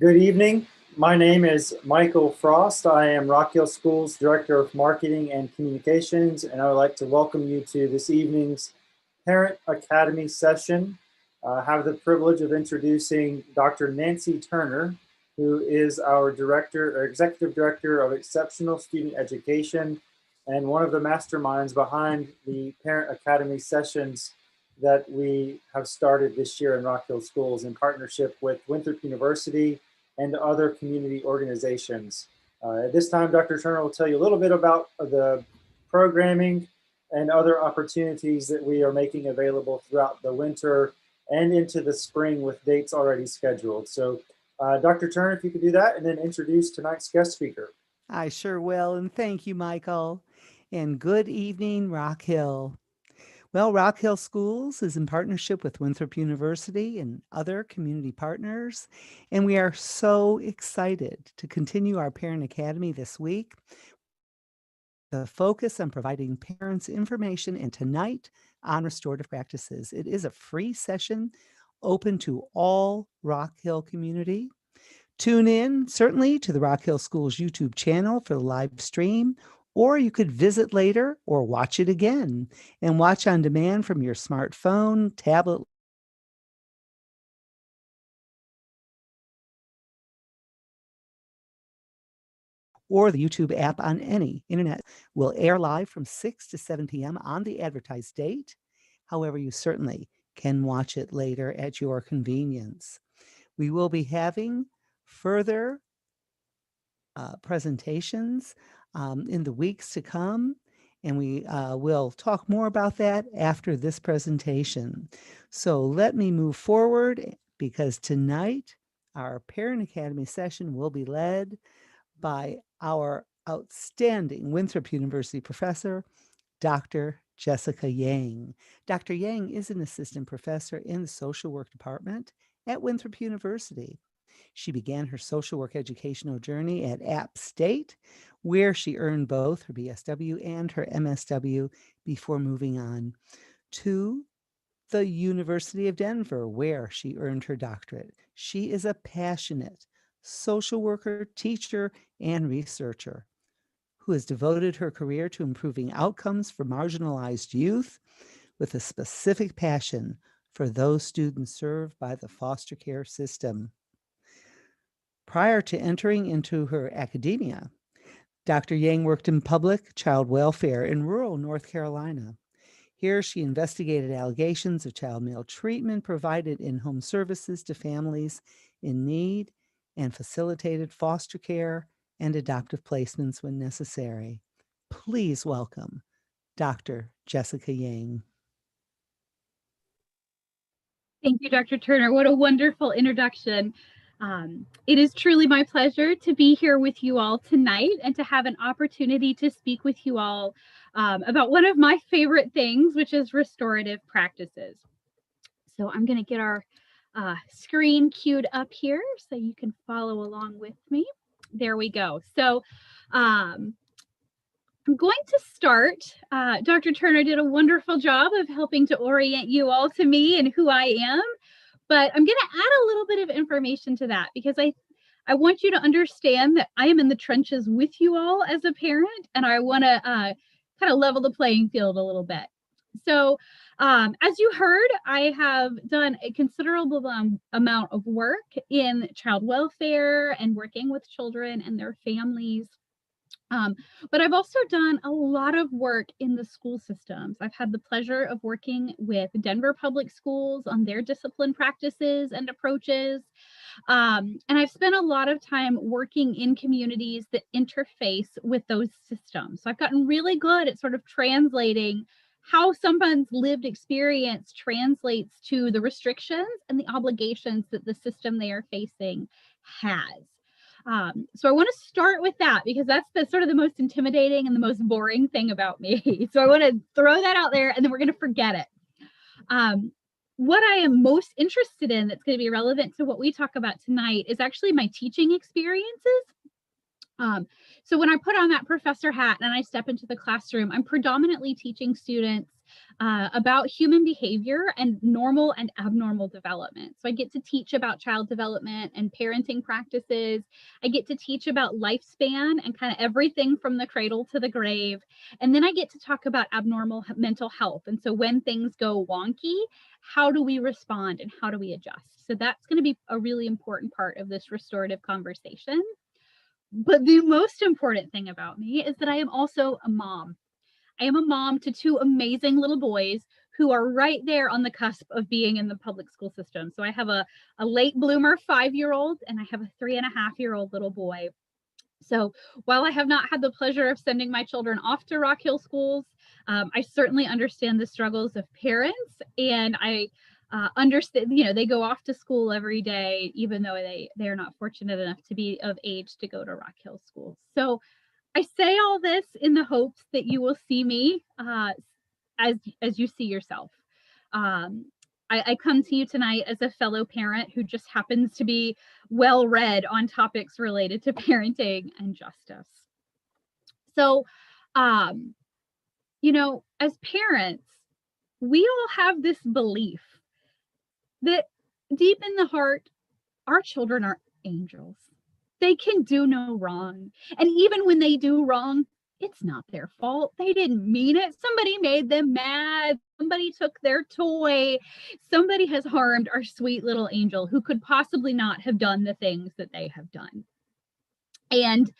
Good evening. My name is Michael Frost. I am Rock Hill School's Director of Marketing and Communications, and I would like to welcome you to this evening's Parent Academy session. I have the privilege of introducing Dr. Nancy Turner, who is our Executive Director of Exceptional Student Education and one of the masterminds behind the Parent Academy sessions that we have started this year in Rock Hill Schools in partnership with Winthrop University and other community organizations. At this time, Dr. Turner will tell you a little bit about the programming and other opportunities that we are making available throughout the winter and into the spring with dates already scheduled. So Dr. Turner, if you could do that and then introduce tonight's guest speaker. I sure will, and thank you, Michael. And good evening, Rock Hill. Well, Rock Hill Schools is in partnership with Winthrop University and other community partners, and we are so excited to continue our Parent Academy this week. The focus on providing parents information, and tonight on restorative practices. It is a free session open to all Rock Hill community. Tune in, certainly, to the Rock Hill Schools YouTube channel for the live stream, or you could visit later or watch it again and watch on demand from your smartphone, tablet, or the YouTube app on any internet. Will air live from 6 to 7 p.m. on the advertised date. However, you certainly can watch it later at your convenience. We will be having further presentations in the weeks to come, and we will talk more about that after this presentation. So let me move forward, because tonight our Parent Academy session will be led by our outstanding Winthrop University professor, Dr. Jessica Yang. Dr. Yang is an assistant professor in the social work department at Winthrop University. She began her social work educational journey at App State, where she earned both her BSW and her MSW before moving on to the University of Denver, where she earned her doctorate. She is a passionate social worker, teacher, and researcher who has devoted her career to improving outcomes for marginalized youth with a specific passion for those students served by the foster care system. Prior to entering into her academia, Dr. Yang worked in public child welfare in rural North Carolina. Here, she investigated allegations of child maltreatment provided in-home services to families in need and facilitated foster care and adoptive placements when necessary. Please welcome Dr. Jessica Yang. Thank you, Dr. Turner. What a wonderful introduction. It is truly my pleasure to be here with you all tonight and to have an opportunity to speak with you all about one of my favorite things, which is restorative practices. So I'm going to get our screen queued up here so you can follow along with me. There we go. So I'm going to start. Dr. Turner did a wonderful job of helping to orient you all to me and who I am. But I'm going to add a little bit of information to that, because I want you to understand that I am in the trenches with you all as a parent, and I want to kind of level the playing field a little bit. So as you heard, I have done a considerable amount of work in child welfare and working with children and their families. But I've also done a lot of work in the school systems. I've had the pleasure of working with Denver Public Schools on their discipline practices and approaches. And I've spent a lot of time working in communities that interface with those systems. So I've gotten really good at sort of translating how someone's lived experience translates to the restrictions and the obligations that the system they are facing has. So I want to start with that, because that's the sort of the most intimidating and the most boring thing about me. So I want to throw that out there, and then we're going to forget it. What I am most interested in that's going to be relevant to what we talk about tonight is actually my teaching experiences. So when I put on that professor hat and I step into the classroom, I'm predominantly teaching students about human behavior and normal and abnormal development. So I get to teach about child development and parenting practices. I get to teach about lifespan and kind of everything from the cradle to the grave. And then I get to talk about abnormal mental health. And so when things go wonky, how do we respond and how do we adjust? So that's going to be a really important part of this restorative conversation. But the most important thing about me is that I am also a mom. I am a mom to two amazing little boys who are right there on the cusp of being in the public school system. So I have a late bloomer 5-year-old and I have a 3.5-year-old little boy. So while I have not had the pleasure of sending my children off to Rock Hill schools, I certainly understand the struggles of parents, and I understand, they go off to school every day, even though they are not fortunate enough to be of age to go to Rock Hill schools. So I say all this in the hopes that you will see me as you see yourself. I come to you tonight as a fellow parent who just happens to be well read on topics related to parenting and justice. So, as parents, we all have this belief that deep in the heart, our children are angels. They can do no wrong. And even when they do wrong, it's not their fault. They didn't mean it. Somebody made them mad. Somebody took their toy. Somebody has harmed our sweet little angel who could possibly not have done the things that they have done. And,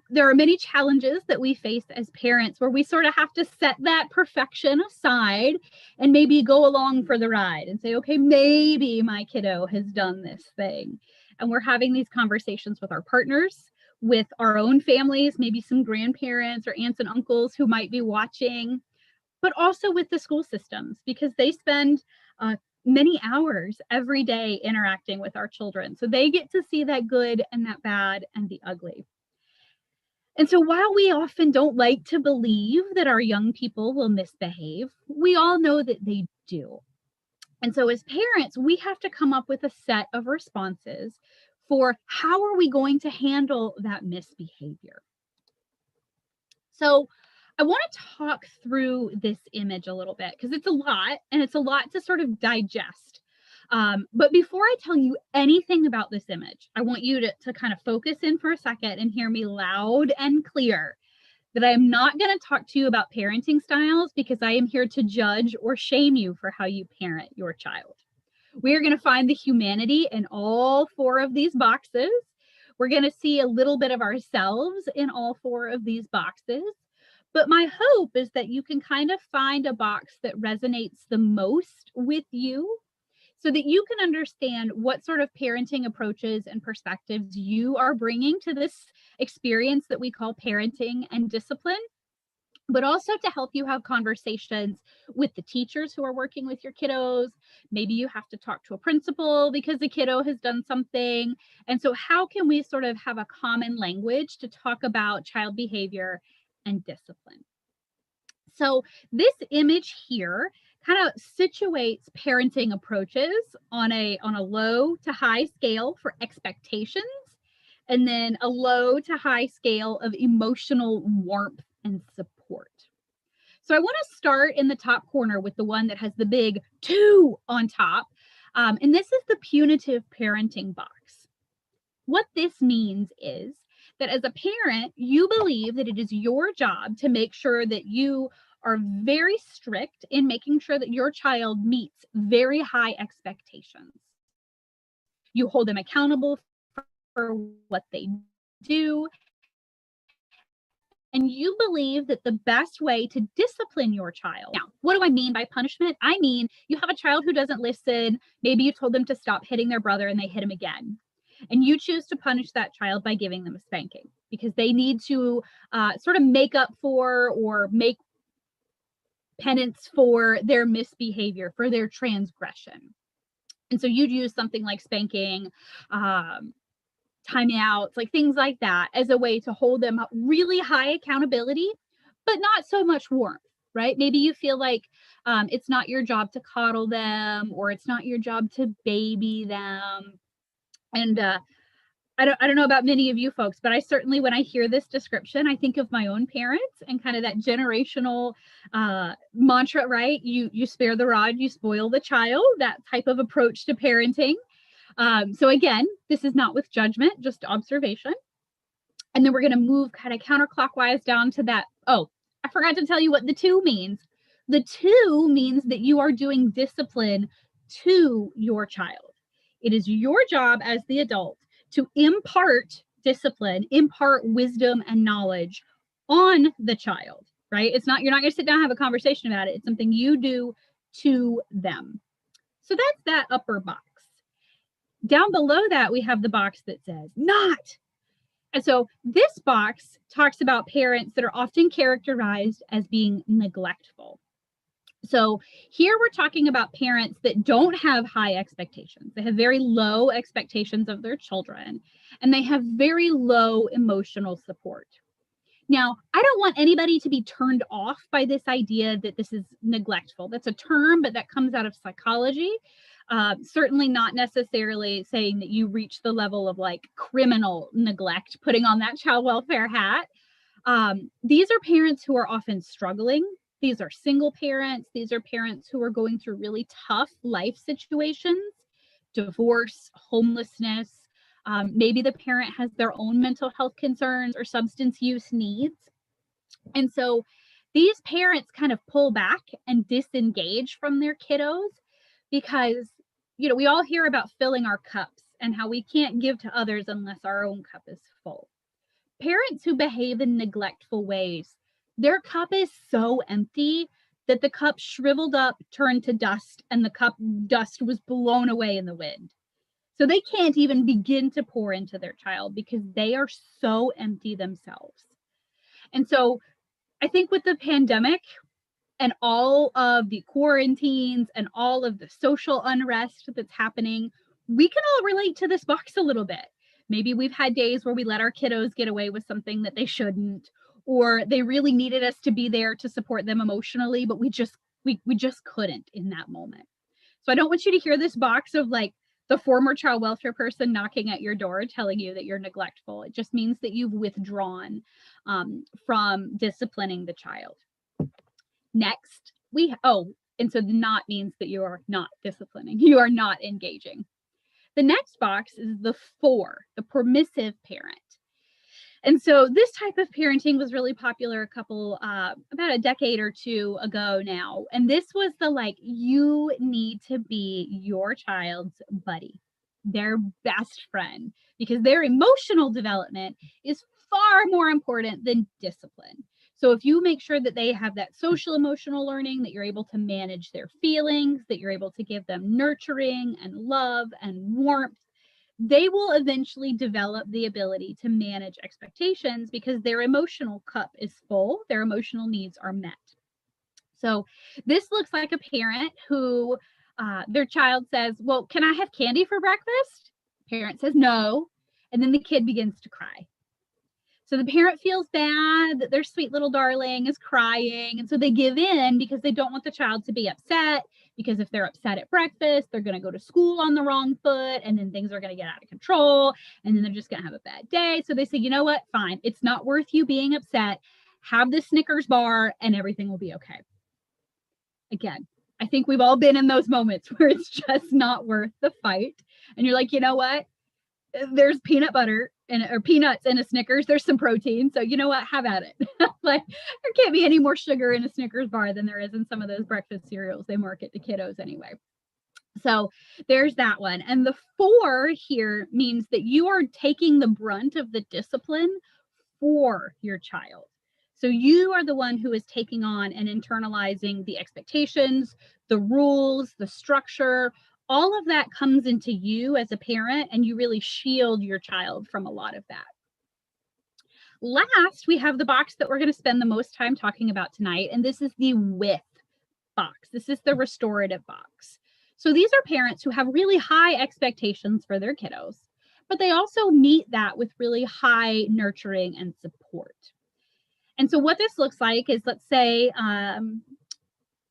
there are many challenges that we face as parents where we sort of have to set that perfection aside and maybe go along for the ride and say, okay, maybe my kiddo has done this thing. And we're having these conversations with our partners, with our own families, maybe some grandparents or aunts and uncles who might be watching, but also with the school systems, because they spend many hours every day interacting with our children. So they get to see that good and that bad and the ugly. And so while we often don't like to believe that our young people will misbehave, we all know that they do. And so as parents, we have to come up with a set of responses for how are we going to handle that misbehavior. So I want to talk through this image a little bit because it's a lot and it's a lot to sort of digest. But before I tell you anything about this image, I want you to kind of focus in for a second and hear me loud and clear that I am not going to talk to you about parenting styles because I am here to judge or shame you for how you parent your child. We are going to find the humanity in all 4 of these boxes. We're going to see a little bit of ourselves in all 4 of these boxes. But my hope is that you can kind of find a box that resonates the most with you so that you can understand what sort of parenting approaches and perspectives you are bringing to this experience that we call parenting and discipline, but also to help you have conversations with the teachers who are working with your kiddos. Maybe you have to talk to a principal because the kiddo has done something. And so how can we sort of have a common language to talk about child behavior and discipline? So this image here kind of situates parenting approaches on a low to high scale for expectations, and then a low to high scale of emotional warmth and support. So I want to start in the top corner with the one that has the big 2 on top. And this is the punitive parenting box. What this means is that as a parent, you believe that it is your job to make sure that you are very strict in making sure that your child meets very high expectations. You hold them accountable for what they do. And you believe that the best way to discipline your child. Now, what do I mean by punishment? I mean, you have a child who doesn't listen. Maybe you told them to stop hitting their brother and they hit him again. And you choose to punish that child by giving them a spanking because they need to sort of make up for or make penance for their misbehavior, for their transgression. And so you'd use something like spanking, timeouts, like things like that as a way to hold them up really high accountability, but not so much warmth, right? Maybe you feel like it's not your job to coddle them or it's not your job to baby them. And I don't know about many of you folks, but I certainly, when I hear this description, I think of my own parents and kind of that generational mantra, right? You spare the rod, you spoil the child, that type of approach to parenting. So again, this is not with judgment, just observation. And then we're going to move kind of counterclockwise down to that. Oh, I forgot to tell you what the 2 means. The 2 means that you are doing discipline to your child. It is your job as the adult to impart discipline, impart wisdom and knowledge on the child, right? It's not, you're not going to sit down and have a conversation about it. It's something you do to them. So that's that upper box. Down below that, we have the box that says not. And so this box talks about parents that are often characterized as being neglectful. So here we're talking about parents that don't have high expectations. They have very low expectations of their children, and they have very low emotional support. Now, I don't want anybody to be turned off by this idea that this is neglectful. That's a term, but that comes out of psychology. Certainly not necessarily saying that you reach the level of like criminal neglect, putting on that child welfare hat. These are parents who are often struggling. These are single parents. These are parents who are going through really tough life situations, divorce, homelessness. Maybe the parent has their own mental health concerns or substance use needs. And so these parents kind of pull back and disengage from their kiddos because, you know, we all hear about filling our cups and how we can't give to others unless our own cup is full. Parents who behave in neglectful ways, their cup is so empty that the cup shriveled up, turned to dust, and the cup dust was blown away in the wind. So they can't even begin to pour into their child because they are so empty themselves. And so I think with the pandemic and all of the quarantines and all of the social unrest that's happening, we can all relate to this box a little bit. Maybe we've had days where we let our kiddos get away with something that they shouldn't, or they really needed us to be there to support them emotionally, but we just couldn't in that moment. So I don't want you to hear this box of like the former child welfare person knocking at your door telling you that you're neglectful. It just means that you've withdrawn from disciplining the child. Next, and so the not means that you are not disciplining, you are not engaging. The next box is the 4, the permissive parent. And so this type of parenting was really popular about a decade or 2 ago now. And this was the like, you need to be your child's buddy, their best friend, because their emotional development is far more important than discipline. So if you make sure that they have that social emotional learning, that you're able to manage their feelings, that you're able to give them nurturing and love and warmth, they will eventually develop the ability to manage expectations because their emotional cup is full, their emotional needs are met. So this looks like a parent who their child says, well, can I have candy for breakfast? Parent says no, and then the kid begins to cry. So the parent feels bad that their sweet little darling is crying. And so they give in because they don't want the child to be upset, because if they're upset at breakfast, they're going to go to school on the wrong foot, and then things are going to get out of control, and then they're just going to have a bad day. So they say, you know what? Fine. It's not worth you being upset. Have the Snickers bar and everything will be okay. Again, I think we've all been in those moments where it's just not worth the fight. And you're like, you know what? There's peanut butter or peanuts in a Snickers. There's some protein. So you know what? Have at it. Like, there can't be any more sugar in a Snickers bar than there is in some of those breakfast cereals they market to kiddos anyway. So there's that one. And the 4 here means that you are taking the brunt of the discipline for your child. So you are the one who is taking on and internalizing the expectations, the rules, the structure. All of that comes into you as a parent, and you really shield your child from a lot of that. Last, we have the box that we're going to spend the most time talking about tonight, and this is the with box. This is the restorative box. So these are parents who have really high expectations for their kiddos, but they also meet that with really high nurturing and support. And so what this looks like is, let's say,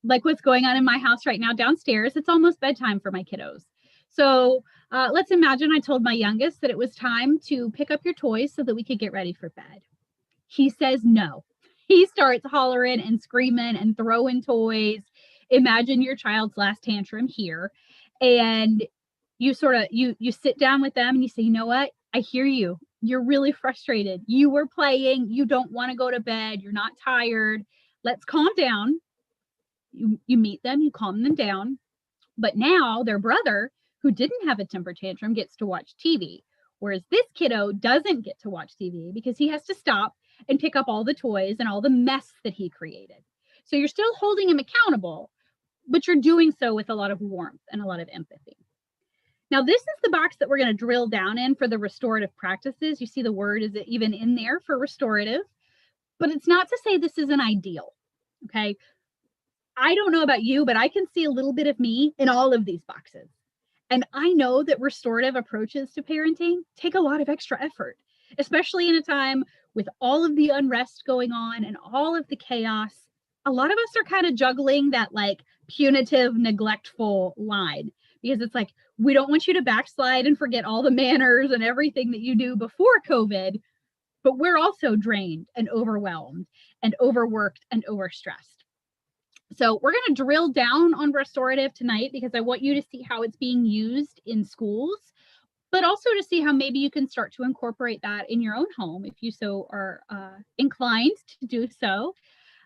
like what's going on in my house right now downstairs, it's almost bedtime for my kiddos. So Let's imagine I told my youngest that it was time to pick up your toys so that we could get ready for bed. He says no. He starts hollering and screaming and throwing toys. Imagine your child's last tantrum here. And you sort of, you sit down with them and you say, you know what? I hear you. You're really frustrated. You were playing. You don't want to go to bed. You're not tired. Let's calm down. You meet them, you calm them down. But now their brother, who didn't have a temper tantrum, gets to watch TV. Whereas this kiddo doesn't get to watch TV because he has to stop and pick up all the toys and all the mess that he created. So you're still holding him accountable, but you're doing so with a lot of warmth and a lot of empathy. Now, this is the box that we're going to drill down in for the restorative practices. You see the word is even in there for restorative, but it's not to say this isn't ideal. Okay. I don't know about you, but I can see a little bit of me in all of these boxes. And I know that restorative approaches to parenting take a lot of extra effort, especially in a time with all of the unrest going on and all of the chaos. A lot of us are kind of juggling that like punitive, neglectful line, because it's like, we don't want you to backslide and forget all the manners and everything that you do before COVID, but we're also drained and overwhelmed and overworked and overstressed. So we're going to drill down on restorative tonight because I want you to see how it's being used in schools, but also to see how maybe you can start to incorporate that in your own home if you so are inclined to do so.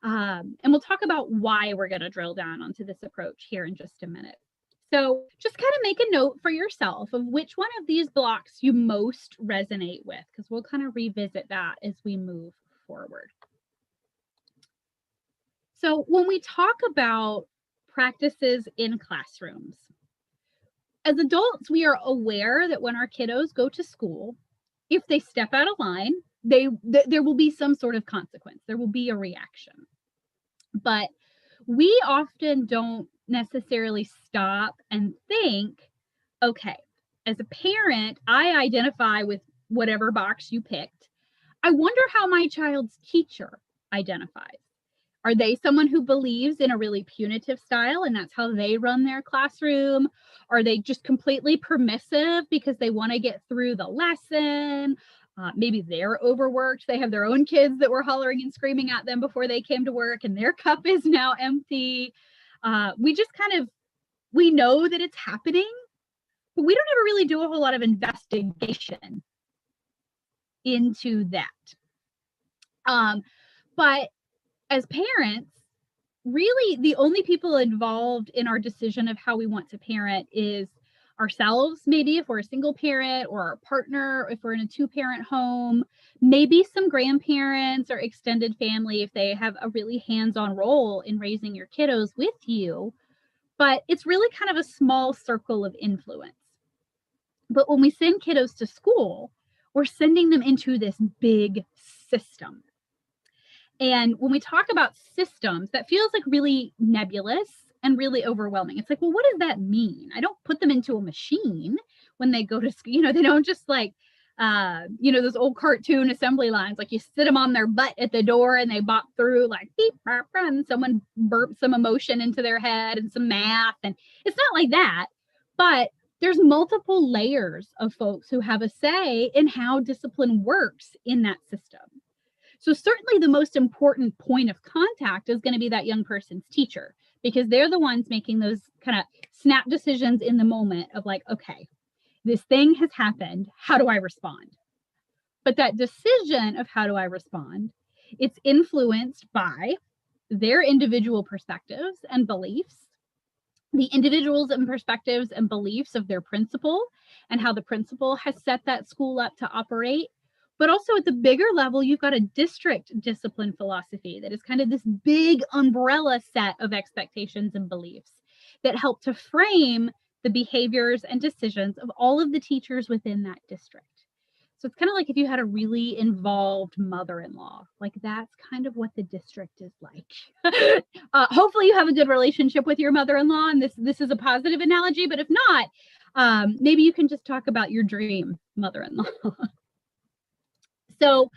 And we'll talk about why we're going to drill down onto this approach here in just a minute. So just kind of make a note for yourself of which one of these blocks you most resonate with, because we'll kind of revisit that as we move forward. So when we talk about practices in classrooms, as adults, we are aware that when our kiddos go to school, if they step out of line, there will be some sort of consequence. There will be a reaction. But we often don't necessarily stop and think, okay, as a parent, I identify with whatever box you picked. I wonder how my child's teacher identifies. Are they someone who believes in a really punitive style and that's how they run their classroom? Are they just completely permissive because they want to get through the lesson? Maybe they're overworked. They have their own kids that were hollering and screaming at them before they came to work and their cup is now empty. We know that it's happening, but we don't ever really do a whole lot of investigation into that. But as parents, really the only people involved in our decision of how we want to parent is ourselves, maybe if we're a single parent, or our partner if we're in a two-parent home, maybe some grandparents or extended family if they have a really hands-on role in raising your kiddos with you. But it's really kind of a small circle of influence. But when we send kiddos to school, we're sending them into this big system. And when we talk about systems, that feels like really nebulous and really overwhelming. It's like, well, what does that mean? I don't put them into a machine when they go to school. They don't just like, those old cartoon assembly lines, like you sit them on their butt at the door and they bop through like beep, burp, and someone burps some emotion into their head and some math. And it's not like that, but there's multiple layers of folks who have a say in how discipline works in that system. So certainly the most important point of contact is going to be that young person's teacher, because they're the ones making those kind of snap decisions in the moment of like, okay, this thing has happened. How do I respond? But that decision of how do I respond, it's influenced by their individual perspectives and beliefs, the individuals and perspectives and beliefs of their principal and how the principal has set that school up to operate. But also at the bigger level, you've got a district discipline philosophy that is kind of this big umbrella set of expectations and beliefs that help to frame the behaviors and decisions of all of the teachers within that district. So it's kind of like if you had a really involved mother-in-law, like that's kind of what the district is like. Hopefully you have a good relationship with your mother-in-law, and this is a positive analogy, but if not, maybe you can just talk about your dream mother-in-law. So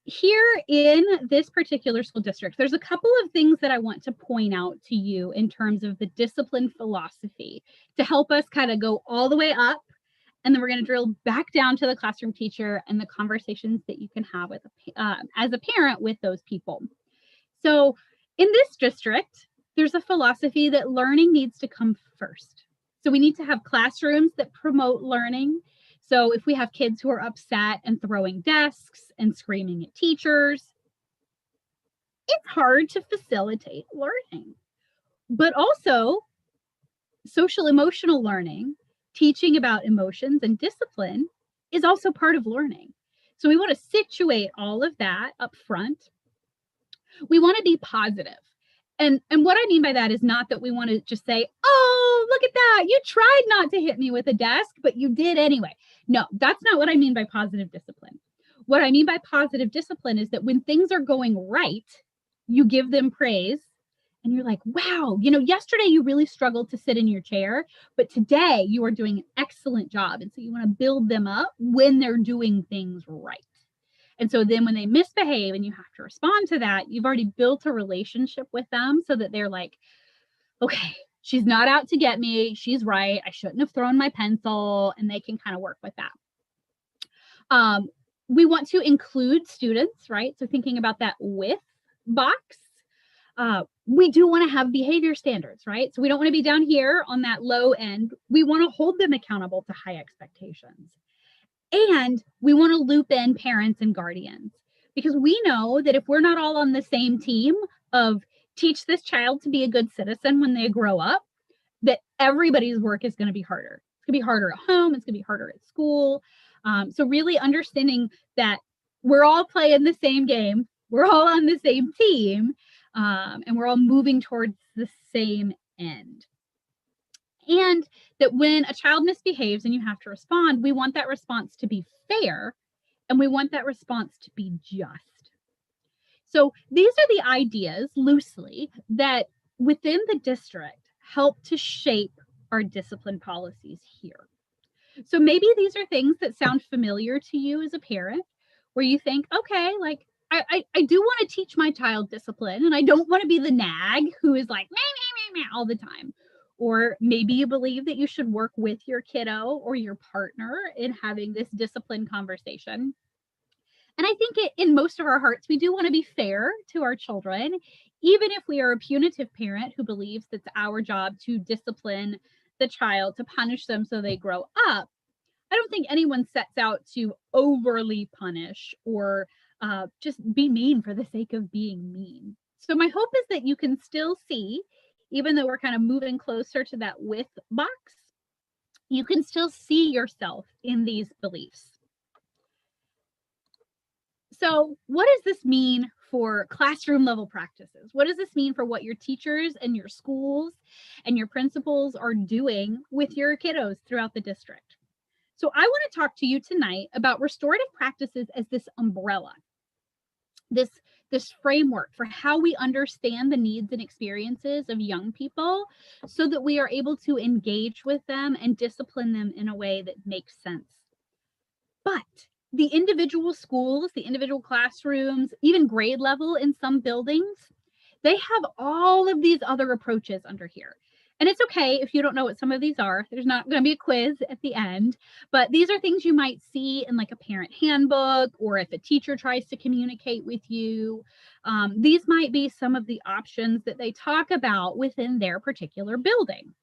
here in this particular school district, there's a couple of things that I want to point out to you in terms of the discipline philosophy to help us kind of go all the way up. And then we're going to drill back down to the classroom teacher and the conversations that you can have with as a parent with those people. So in this district, there's a philosophy that learning needs to come first. So we need to have classrooms that promote learning. So if we have kids who are upset and throwing desks and screaming at teachers, it's hard to facilitate learning. But also social emotional learning, teaching about emotions and discipline, is also part of learning. So we want to situate all of that up front. We want to be positive. And what I mean by that is not that we want to just say, oh, look at that, you tried not to hit me with a desk, but you did anyway. No, that's not what I mean by positive discipline. What I mean by positive discipline is that when things are going right, you give them praise and you're like, wow, yesterday you really struggled to sit in your chair, but today you are doing an excellent job. And so you want to build them up when they're doing things right. And so then when they misbehave and you have to respond to that, you've already built a relationship with them so that they're like, okay, she's not out to get me. She's right. I shouldn't have thrown my pencil, and they can kind of work with that. We want to include students, right? So thinking about that with box. We do want to have behavior standards, right? So we don't want to be down here on that low end. We want to hold them accountable to high expectations. And we want to loop in parents and guardians, because we know that if we're not all on the same team of teach this child to be a good citizen when they grow up, that everybody's work is going to be harder. It's going to be harder at home. It's going to be harder at school. So really understanding that we're all playing the same game. We're all on the same team, and we're all moving towards the same end. And that when a child misbehaves and you have to respond, we want that response to be fair, and we want that response to be just. So these are the ideas loosely that within the district help to shape our discipline policies here. So maybe these are things that sound familiar to you as a parent, where you think, okay, like I do want to teach my child discipline, and I don't want to be the nag who is like, meh, meh, meh, meh, all the time. Or maybe you believe that you should work with your kiddo or your partner in having this discipline conversation. And I think in most of our hearts, we do want to be fair to our children, even if we are a punitive parent who believes it's our job to discipline the child, to punish them so they grow up. I don't think anyone sets out to overly punish or just be mean for the sake of being mean. So my hope is that you can still see, even though we're kind of moving closer to that with box, you can still see yourself in these beliefs. So what does this mean for classroom level practices? What does this mean for what your teachers and your schools and your principals are doing with your kiddos throughout the district? So I want to talk to you tonight about restorative practices as this umbrella, this framework for how we understand the needs and experiences of young people so that we are able to engage with them and discipline them in a way that makes sense. But the individual schools, the individual classrooms, even grade level in some buildings, they have all of these other approaches under here. And it's okay if you don't know what some of these are. There's not going to be a quiz at the end, but these are things you might see in like a parent handbook, or if a teacher tries to communicate with you. These might be some of the options that they talk about within their particular building.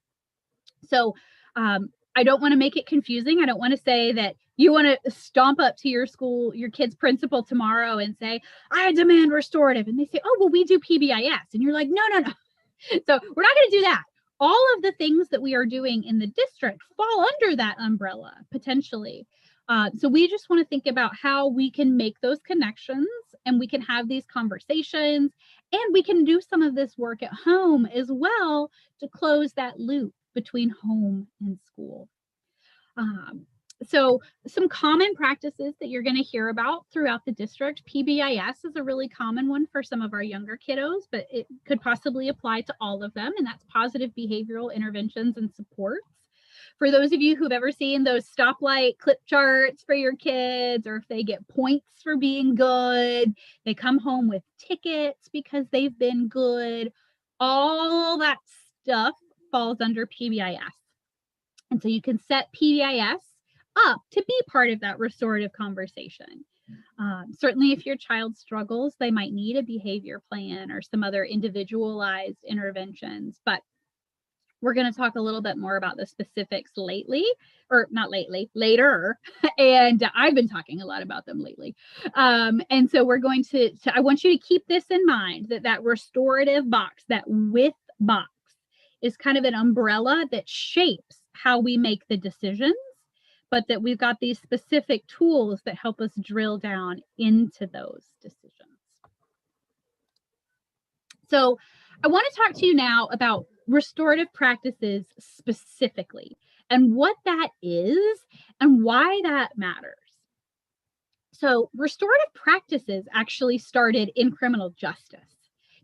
So I don't want to make it confusing. I don't want to say that you want to stomp up to your school, your kid's principal tomorrow and say, I demand restorative. And they say, oh, well, we do PBIS. And you're like, no. So we're not going to do that. All of the things that we are doing in the district fall under that umbrella, potentially. So we just want to think about how we can make those connections, and we can have these conversations, and we can do some of this work at home as well to close that loop between home and school. So some common practices that you're going to hear about throughout the district. PBIS is a really common one for some of our younger kiddos, but it could possibly apply to all of them, and that's positive behavioral interventions and supports. For those of you who've ever seen those stoplight clip charts for your kids, or if they get points for being good, they come home with tickets because they've been good, all that stuff falls under PBIS. And so you can set PBIS up to be part of that restorative conversation. Certainly, if your child struggles, they might need a behavior plan or some other individualized interventions. But we're going to talk a little bit more about the specifics later. And I've been talking a lot about them lately. And so we're going to, I want you to keep this in mind, that restorative box, that with box, is kind of an umbrella that shapes how we make the decisions, but that we've got these specific tools that help us drill down into those decisions. So I want to talk to you now about restorative practices specifically, and what that is and why that matters. So restorative practices actually started in criminal justice.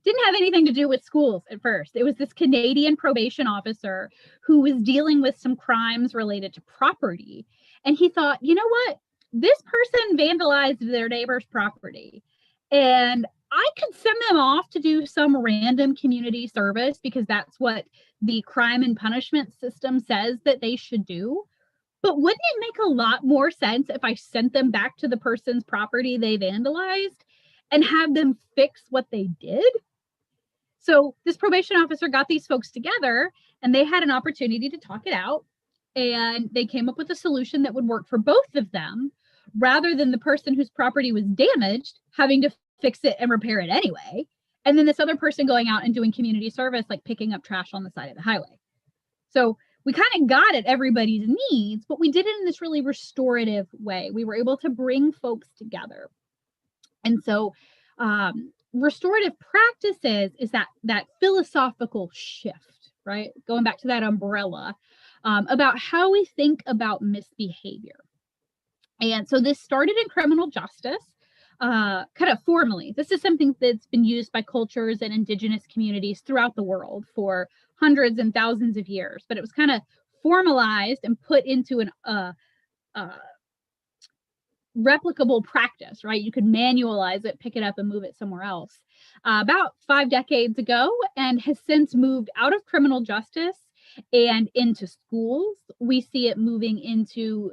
Didn't have anything to do with schools at first. It was this Canadian probation officer who was dealing with some crimes related to property. And he thought, you know what? This person vandalized their neighbor's property, and I could send them off to do some random community service because that's what the crime and punishment system says that they should do. But wouldn't it make a lot more sense if I sent them back to the person's property they vandalized and have them fix what they did? So this probation officer got these folks together, and they had an opportunity to talk it out, and they came up with a solution that would work for both of them, rather than the person whose property was damaged having to fix it and repair it anyway, and then this other person going out and doing community service, like picking up trash on the side of the highway. So we kind of got at everybody's needs, but we did it in this really restorative way. We were able to bring folks together. And so restorative practices is that philosophical shift, right? Going back to that umbrella about how we think about misbehavior. And so this started in criminal justice, kind of formally. This is something that's been used by cultures and indigenous communities throughout the world for hundreds and thousands of years, but it was kind of formalized and put into an replicable practice, right? You could manualize it, pick it up, and move it somewhere else about 5 decades ago, and has since moved out of criminal justice and into schools. We see it moving into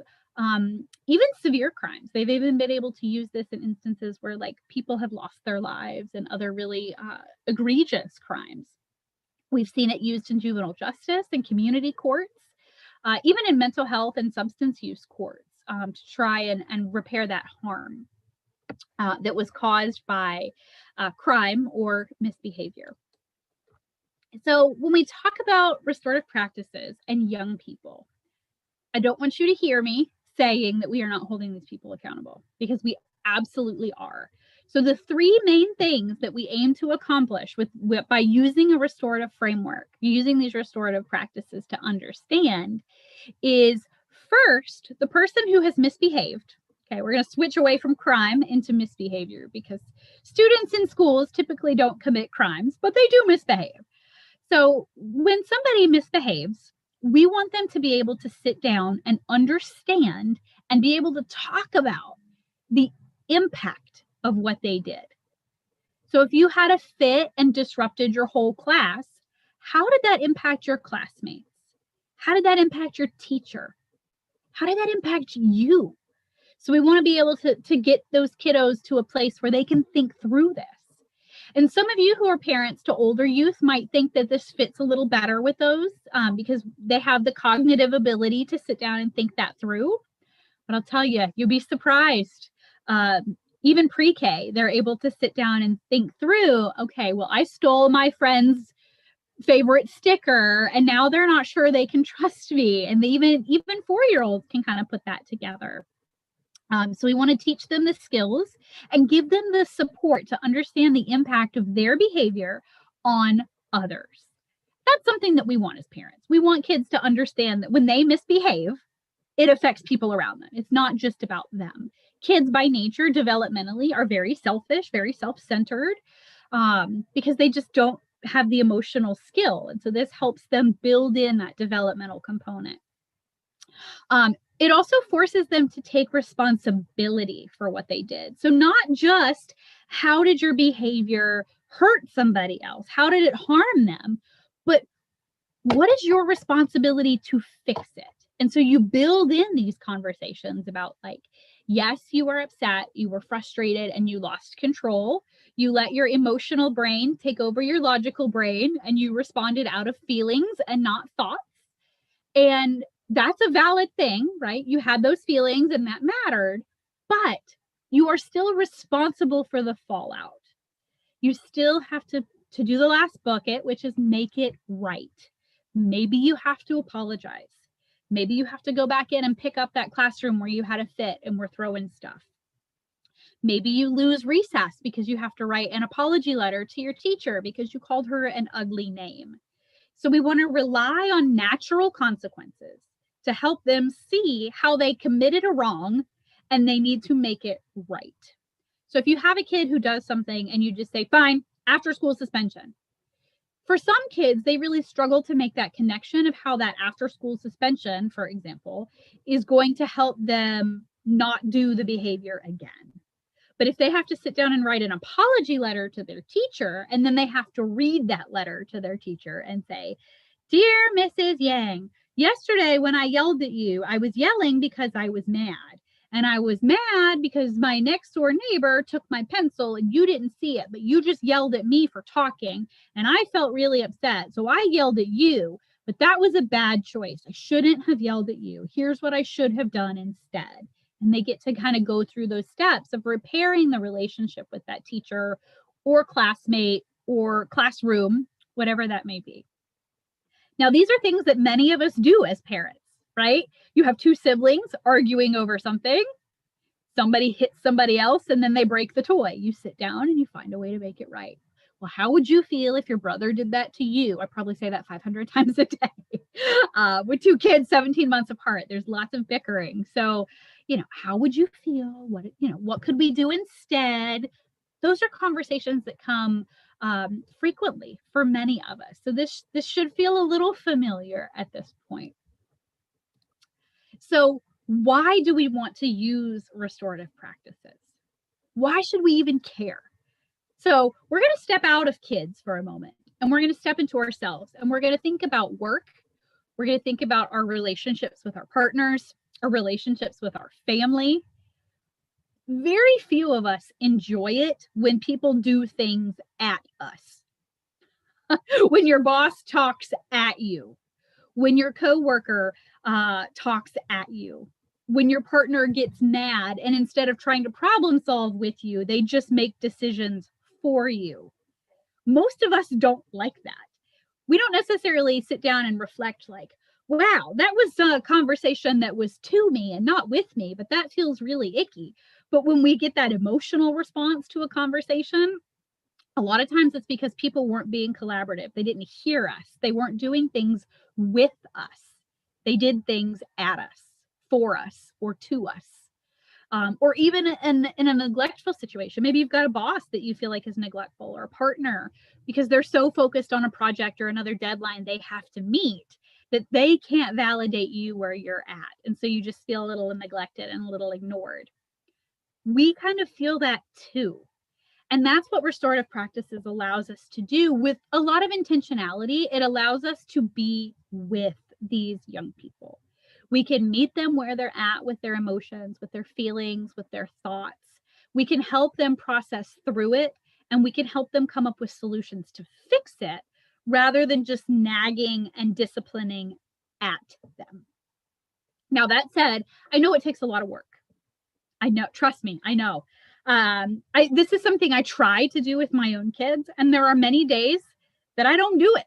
even severe crimes. They've even been able to use this in instances where like people have lost their lives and other really egregious crimes. We've seen it used in juvenile justice and community courts, even in mental health and substance use courts, to try and repair that harm that was caused by crime or misbehavior. So when we talk about restorative practices and young people, I don't want you to hear me saying that we are not holding these people accountable, because we absolutely are. So the 3 main things that we aim to accomplish by using a restorative framework, using these restorative practices to understand, is first, the person who has misbehaved. Okay, we're going to switch away from crime into misbehavior, because students in schools typically don't commit crimes, but they do misbehave. So when somebody misbehaves, we want them to be able to sit down and understand and be able to talk about the impact of what they did. So if you had a fit and disrupted your whole class, how did that impact your classmates? How did that impact your teacher? How did that impact you? So we want to be able to get those kiddos to a place where they can think through this. And some of you who are parents to older youth might think that this fits a little better with those because they have the cognitive ability to sit down and think that through. But I'll tell you, you'll be surprised. Even pre-K, they're able to sit down and think through, okay, well, I stole my friend's favorite sticker, and now they're not sure they can trust me. And even 4-year-olds can kind of put that together. So we want to teach them the skills and give them the support to understand the impact of their behavior on others. That's something that we want as parents. We want kids to understand that when they misbehave, it affects people around them. It's not just about them. Kids by nature, developmentally, are very selfish, very self-centered, because they just don't have the emotional skill. And so this helps them build in that developmental component. It also forces them to take responsibility for what they did. So not just how did your behavior hurt somebody else? How did it harm them? But what is your responsibility to fix it? And so you build in these conversations about like, yes, you were upset, you were frustrated, and you lost control. You let your emotional brain take over your logical brain, and you responded out of feelings and not thoughts. And that's a valid thing, right? You had those feelings and that mattered, but you are still responsible for the fallout. You still have to do the last bucket, which is make it right. Maybe you have to apologize. Maybe you have to go back in and pick up that classroom where you had a fit and were throwing stuff. Maybe you lose recess because you have to write an apology letter to your teacher because you called her an ugly name. So we want to rely on natural consequences to help them see how they committed a wrong and they need to make it right. So if you have a kid who does something and you just say, fine, after school suspension. For some kids, they really struggle to make that connection of how that after school suspension, for example, is going to help them not do the behavior again. But if they have to sit down and write an apology letter to their teacher, and then they have to read that letter to their teacher and say, dear Mrs. Yang, yesterday when I yelled at you, I was yelling because I was mad. And I was mad because my next door neighbor took my pencil and you didn't see it, but you just yelled at me for talking. And I felt really upset. So I yelled at you, but that was a bad choice. I shouldn't have yelled at you. Here's what I should have done instead. And they get to kind of go through those steps of repairing the relationship with that teacher or classmate or classroom, whatever that may be. Now, these are things that many of us do as parents, right? You have two siblings arguing over something. Somebody hits somebody else and then they break the toy. You sit down and you find a way to make it right. Well, how would you feel if your brother did that to you? I probably say that 500 times a day. With two kids 17 months apart, there's lots of bickering. So, how would you feel? What could we do instead? Those are conversations that come frequently for many of us. So this should feel a little familiar at this point. So why do we want to use restorative practices? Why should we even care? So we're going to step out of kids for a moment and we're going to step into ourselves and we're going to think about work. We're going to think about our relationships with our partners, our relationships with our family. Very few of us enjoy it when people do things at us. When your boss talks at you, when your coworker talks at you, when your partner gets mad and instead of trying to problem solve with you, they just make decisions for you. Most of us don't like that. We don't necessarily sit down and reflect like, wow, that was a conversation that was to me and not with me, but that feels really icky. But when we get that emotional response to a conversation, a lot of times it's because people weren't being collaborative. They didn't hear us. They weren't doing things with us. They did things at us, for us, or to us. Or even in a neglectful situation. Maybe you've got a boss that you feel like is neglectful, or a partner, because they're so focused on a project or another deadline they have to meet that they can't validate you where you're at. And so you just feel a little neglected and a little ignored. We kind of feel that too. And that's what restorative practices allows us to do with a lot of intentionality. It allows us to be with these young people. We can meet them where they're at with their emotions, with their feelings, with their thoughts. We can help them process through it, and we can help them come up with solutions to fix it rather than just nagging and disciplining at them. Now, that said, I know it takes a lot of work. I know, trust me, I know. This is something I try to do with my own kids, and there are many days that I don't do it.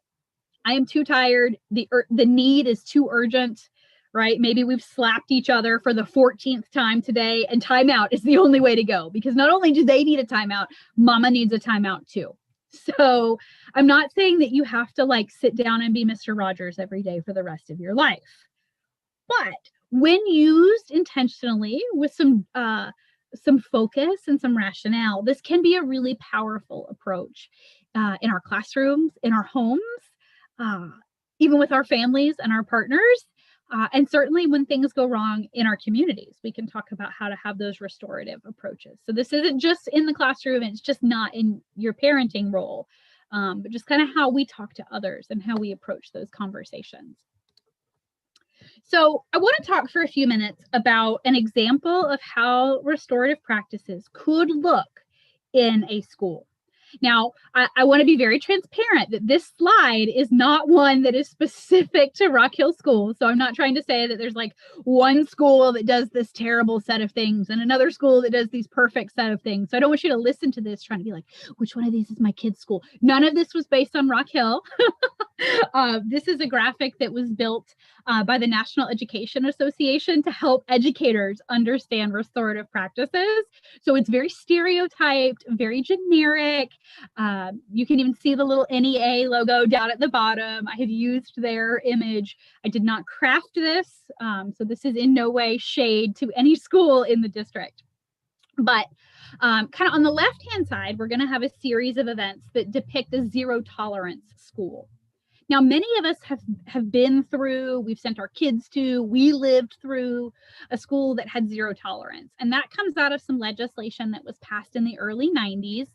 I am too tired. The need is too urgent, right? Maybe we've slapped each other for the 14th time today, and timeout is the only way to go, because not only do they need a timeout, mama needs a timeout too. So I'm not saying that you have to like sit down and be Mr. Rogers every day for the rest of your life. But when used intentionally with some focus and some rationale, this can be a really powerful approach in our classrooms, in our homes, even with our families and our partners. And certainly when things go wrong in our communities, we can talk about how to have those restorative approaches. So this isn't just in the classroom, it's just not in your parenting role, but just kind of how we talk to others and how we approach those conversations. So I want to talk for a few minutes about an example of how restorative practices could look in a school. Now, I want to be very transparent that this slide is not one that is specific to Rock Hill School. So I'm not trying to say that there's like one school that does this terrible set of things and another school that does these perfect set of things. So I don't want you to listen to this trying to be like, which one of these is my kid's school? None of this was based on Rock Hill. This is a graphic that was built by the National Education Association to help educators understand restorative practices. So it's very stereotyped, very generic. You can even see the little NEA logo down at the bottom. I have used their image. I did not craft this, so this is in no way shade to any school in the district. But kind of on the left-hand side, we're going to have a series of events that depict a zero tolerance school. Now, many of us have been through, we've sent our kids to, we lived through a school that had zero tolerance. And that comes out of some legislation that was passed in the early 90s.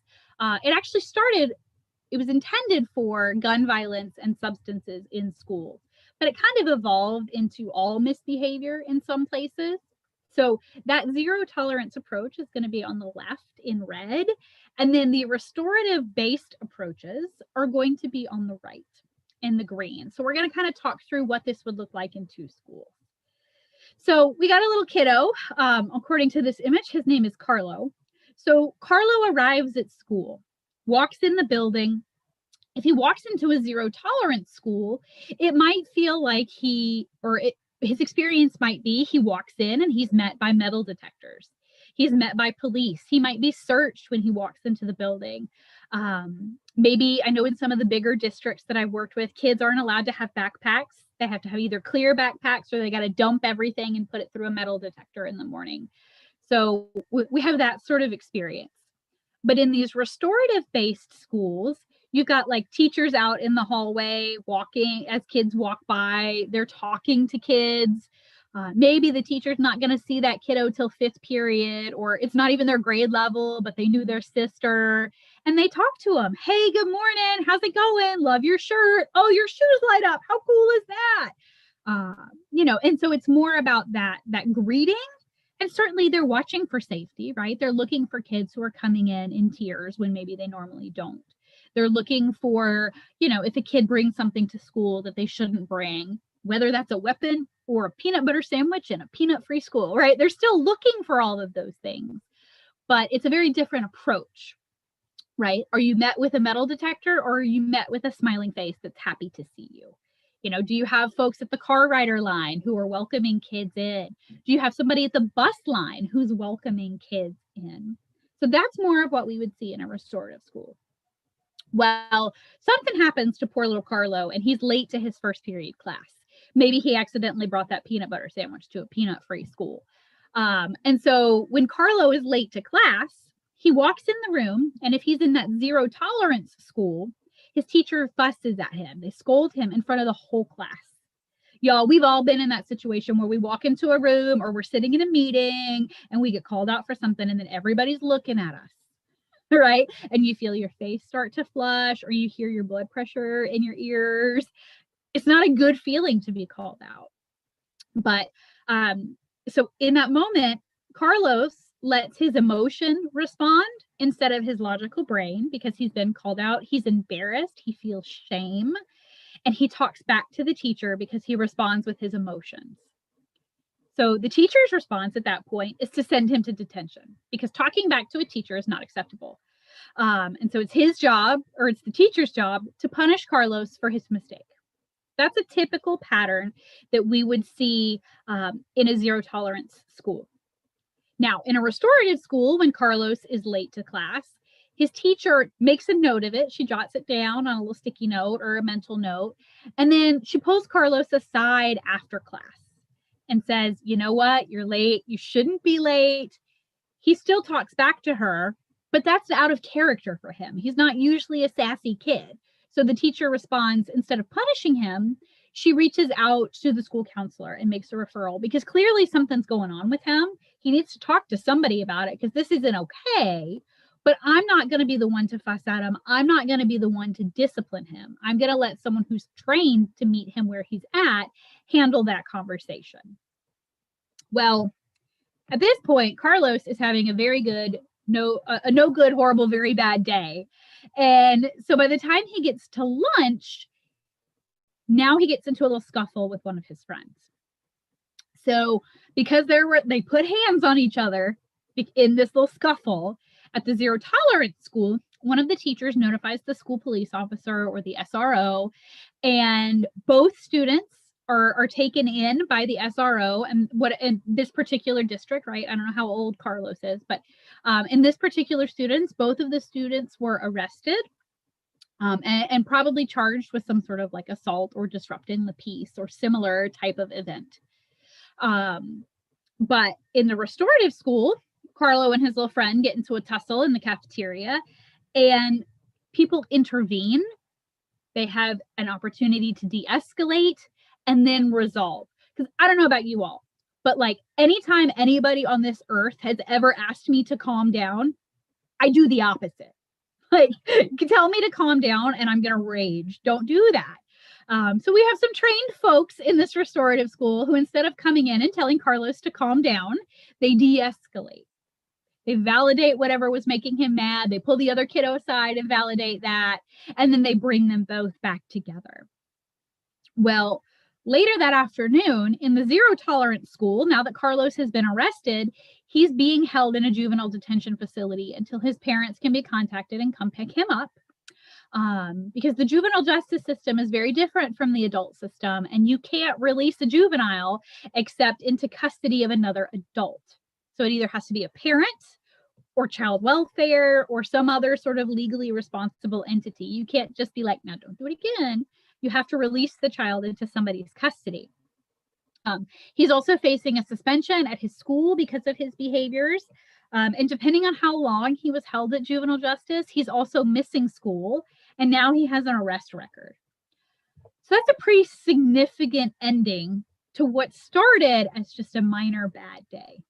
It actually started, it was intended for gun violence and substances in schools, but it kind of evolved into all misbehavior in some places. So that zero tolerance approach is going to be on the left in red. And then the restorative based approaches are going to be on the right in the green. So we're going to kind of talk through what this would look like in two schools. So we got a little kiddo, according to this image, his name is Carlo. So Carlo arrives at school, walks in the building. If he walks into a zero tolerance school, it might feel like his experience might be he walks in and he's met by metal detectors. He's met by police. He might be searched when he walks into the building. Maybe, I know in some of the bigger districts that I've worked with, kids aren't allowed to have backpacks. They have to have either clear backpacks or they got to dump everything and put it through a metal detector in the morning. So we have that sort of experience. But in these restorative based schools, you've got like teachers out in the hallway walking as kids walk by, they're talking to kids. Maybe the teacher's not going to see that kiddo till fifth period, or it's not even their grade level, but they knew their sister and they talk to them. Hey, good morning. How's it going? Love your shirt. Oh, your shoes light up. How cool is that? And so it's more about that greeting. And certainly they're watching for safety, right? They're looking for kids who are coming in tears when maybe they normally don't. They're looking for, if a kid brings something to school that they shouldn't bring, whether that's a weapon or a peanut butter sandwich in a peanut-free school, right? They're still looking for all of those things, but it's a very different approach, right? Are you met with a metal detector or are you met with a smiling face that's happy to see you? Do you have folks at the car rider line who are welcoming kids in? Do you have somebody at the bus line who's welcoming kids in? So that's more of what we would see in a restorative school. Well, something happens to poor little Carlo and he's late to his first period class. Maybe he accidentally brought that peanut butter sandwich to a peanut-free school. And so when Carlo is late to class, he walks in the room, and if he's in that zero tolerance school, his teacher fusses at him. They scold him in front of the whole class. Y'all, we've all been in that situation where we walk into a room or we're sitting in a meeting and we get called out for something and then everybody's looking at us, right? And you feel your face start to flush or you hear your blood pressure in your ears. It's not a good feeling to be called out. But so in that moment, Carlos lets his emotion respond instead of his logical brain because he's been called out. He's embarrassed. He feels shame. And he talks back to the teacher because he responds with his emotions. So the teacher's response at that point is to send him to detention because talking back to a teacher is not acceptable. And so it's his job, or it's the teacher's job, to punish Carlos for his mistake. That's a typical pattern that we would see in a zero tolerance school. Now, in a restorative school, when Carlos is late to class, his teacher makes a note of it. She jots it down on a little sticky note or a mental note. And then she pulls Carlos aside after class and says, you know what? You're late. You shouldn't be late. He still talks back to her, but that's out of character for him. He's not usually a sassy kid. So the teacher responds, instead of punishing him, she reaches out to the school counselor and makes a referral because clearly something's going on with him. He needs to talk to somebody about it because this isn't okay. But I'm not going to be the one to fuss at him. I'm not going to be the one to discipline him. I'm going to let someone who's trained to meet him where he's at handle that conversation. Well, at this point, Carlos is having a very good, no good, horrible, very bad day. And so by the time he gets to lunch, now he gets into a little scuffle with one of his friends. So because they put hands on each other in this little scuffle at the zero tolerance school, one of the teachers notifies the school police officer or the SRO, and both students are taken in by the SRO. And what in this particular district, right? I don't know how old Carlos is, but in this particular students, both of the students were arrested and probably charged with some sort of like assault or disrupting the peace or similar type of event. But in the restorative school, Carlo and his little friend get into a tussle in the cafeteria, and people intervene. They have an opportunity to de-escalate and then resolve. Because I don't know about you all, but like anytime anybody on this earth has ever asked me to calm down, I do the opposite. Like, tell me to calm down and I'm going to rage. Don't do that. So we have some trained folks in this restorative school who, instead of coming in and telling Carlos to calm down, they de-escalate. They validate whatever was making him mad. They pull the other kiddo aside and validate that. And then they bring them both back together. Well, later that afternoon in the zero tolerance school, now that Carlos has been arrested, he's being held in a juvenile detention facility until his parents can be contacted and come pick him up. Because the juvenile justice system is very different from the adult system, and you can't release a juvenile except into custody of another adult. So it either has to be a parent or child welfare or some other sort of legally responsible entity. You can't just be like, now don't do it again. You have to release the child into somebody's custody. He's also facing a suspension at his school because of his behaviors. And depending on how long he was held at juvenile justice, he's also missing school. And now he has an arrest record. So that's a pretty significant ending to what started as just a minor bad day.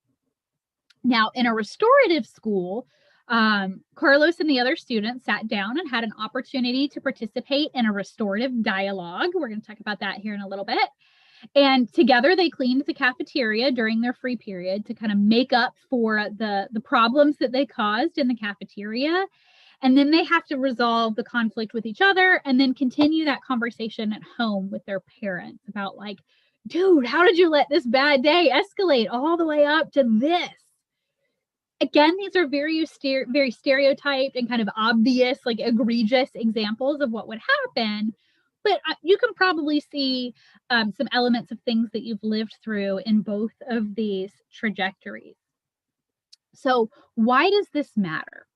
Now, in a restorative school, Carlos and the other students sat down and had an opportunity to participate in a restorative dialogue. We're going to talk about that here in a little bit. And together they cleaned the cafeteria during their free period to kind of make up for the problems that they caused in the cafeteria. And then they have to resolve the conflict with each other and then continue that conversation at home with their parents about like, dude, how did you let this bad day escalate all the way up to this? Again, these are very stereotyped and kind of obvious, like egregious examples of what would happen. But you can probably see some elements of things that you've lived through in both of these trajectories. So why does this matter?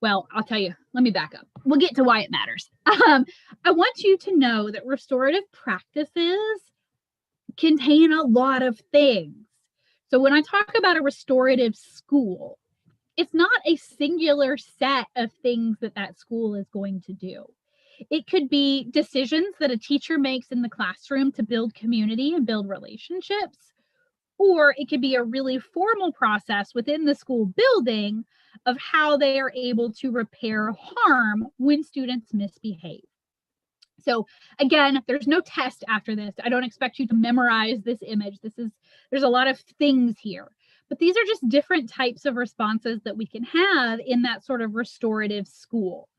Well, I'll tell you, let me back up. We'll get to why it matters. I want you to know that restorative practices contain a lot of things. So when I talk about a restorative school, it's not a singular set of things that school is going to do. It could be decisions that a teacher makes in the classroom to build community and build relationships, or it could be a really formal process within the school building of how they are able to repair harm when students misbehave. So again, there's no test after this. I don't expect you to memorize this image. There's a lot of things here, but these are just different types of responses that we can have in that sort of restorative school.